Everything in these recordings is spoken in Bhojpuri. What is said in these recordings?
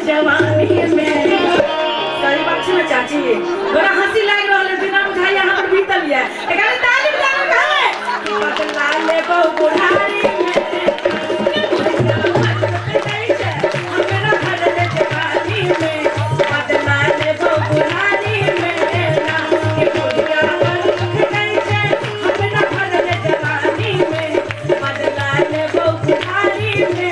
जवानी में। सही बात है ना चाची, बड़ा हंसी लग रहा है बिना बुझाइए हमर बीतल है। एकरे ताली बजाओ कहे बदला ले बहु बुढ़ारी में। हमरा भरल जवानी में बदला ले बहु बुढ़ारी में ना के बुढ़िया पर दुख गई है। हमरा भरल जवानी में बदला ले बहु बुढ़ारी में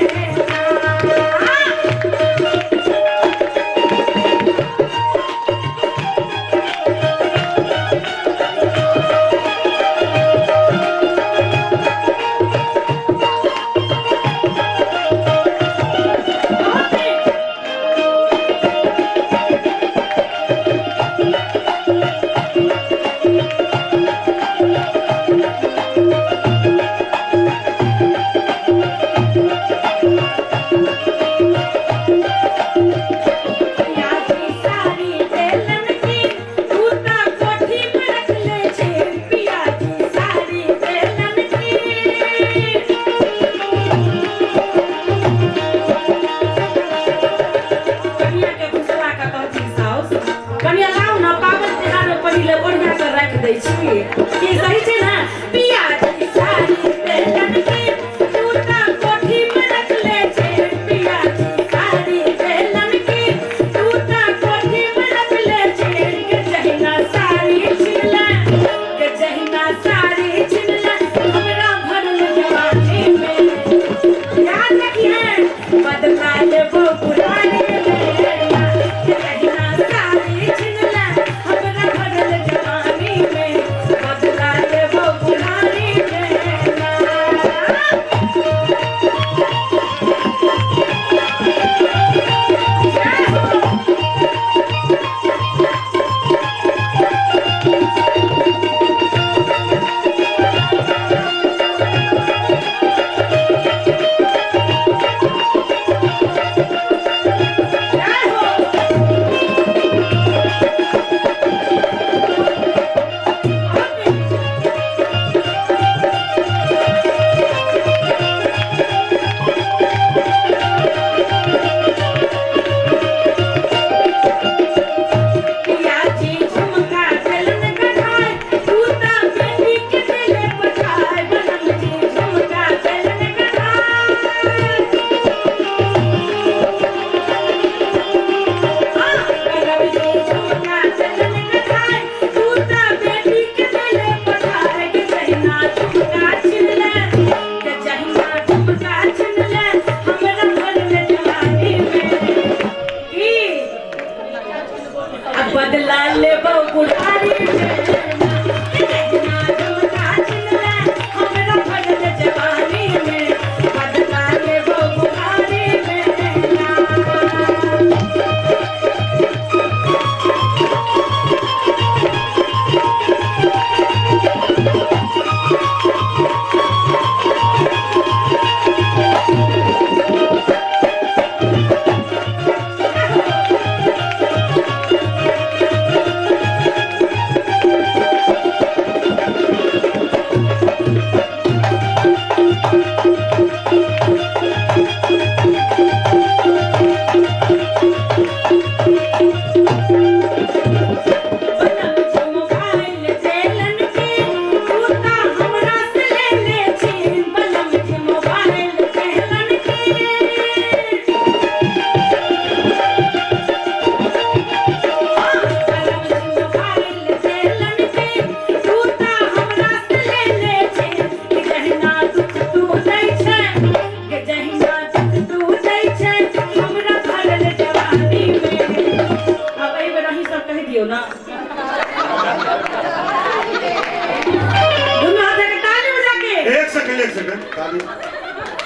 ना।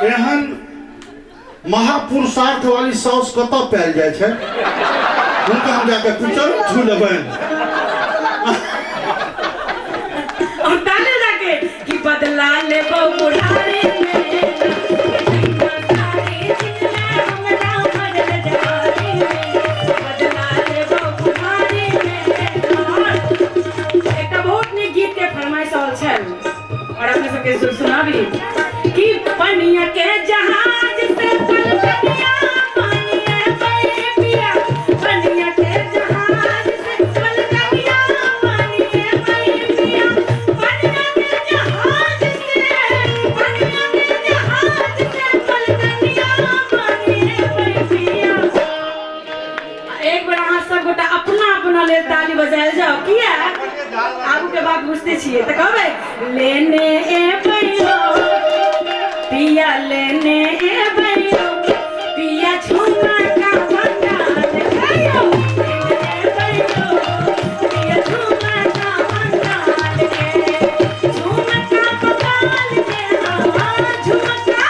एहन महापुरुषार्थ वाली साउस कतऽ पायल जाइ छै हुनका हम जाके पूछब छू लेबनि और ताले जाके कि बदला ले बुढ़ारी में सुनाबी कि पनिया के जहाज से पल पनिया पानी बजायल जाओ किया आगू के बात बुझते छिए तो कहबे लेने ए भैया पिया लेने ए भैया पिया झुमा का भंडार खायो लेने भैया पिया झुमा का भंडार के झुमा का भंडार के झुमा का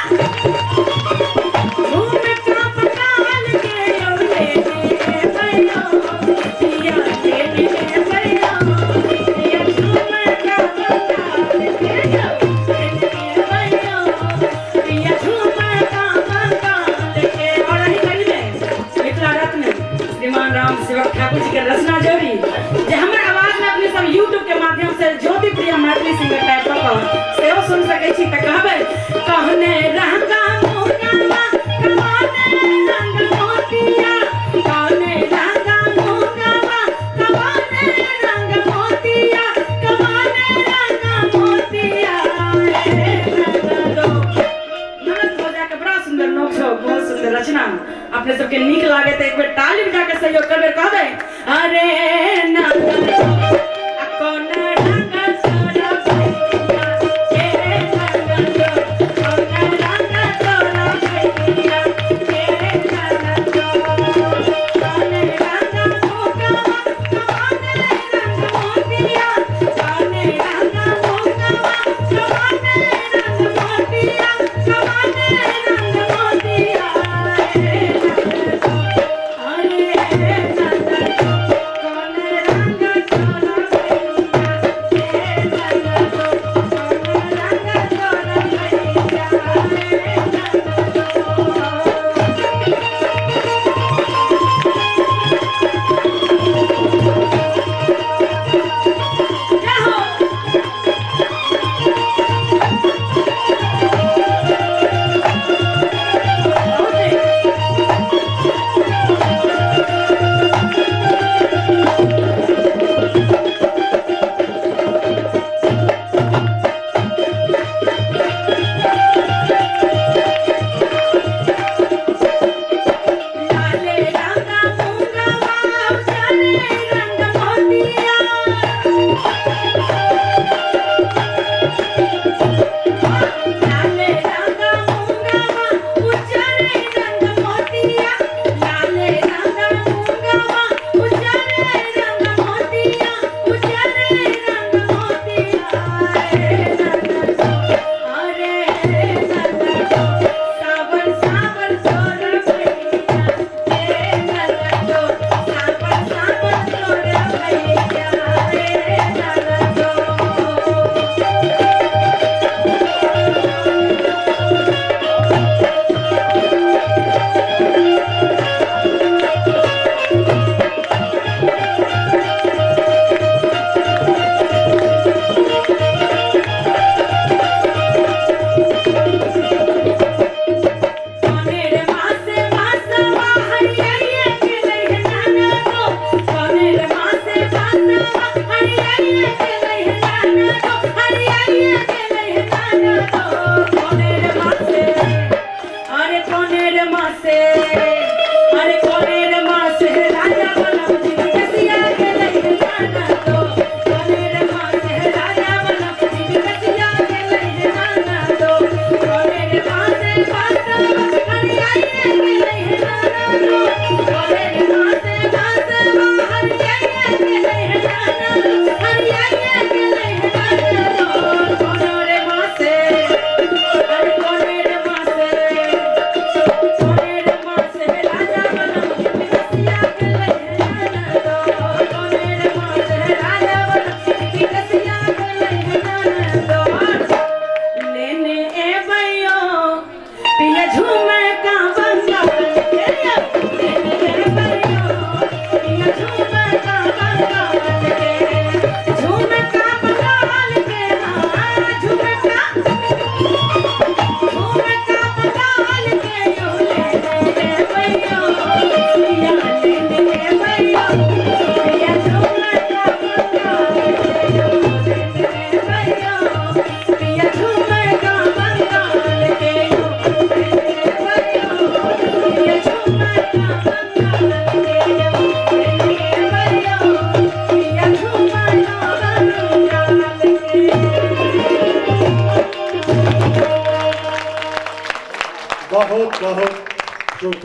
भंडार के लेने ए भैया पिया लेने ए भैया पिया झुमा का भंडार के लेने ए भैया पिया झुमा का भंडार के और ही करिले मिथिला रत्न श्रीमान राम सेवक ठाकुर जी के रचना जोड़ी जे हमर आवाज में अपने सब YouTube के माध्यम से ज्योति प्रिय मैथिली सिंगर टाइप पर सेहो सुन सकै छी त कहबै कहने रंगा मोगावा कवाने रंग मोतिया कहने रंगा मोगावा कवाने रंग मोतिया कवाने रंग मोतिया ननद भौजा के बड़ा सुंदर नोक झोंक बहुत सुंदर रचना अपने सबके नीक लागे तो एक बेर ताली बजा के सहयोग करबे कहबे अरे ना कौन रंग छोरा भैया के रंग कौन रंग छोरा भैया के रंग कौन रंग मोगावा कौन रंग मोतिया कौन रंग मोगावा कौन रंग मोतिया कौन रंग मोतिया अरे नंद कौन रंग छोरा बहुत बहुत शुभकामनाएं।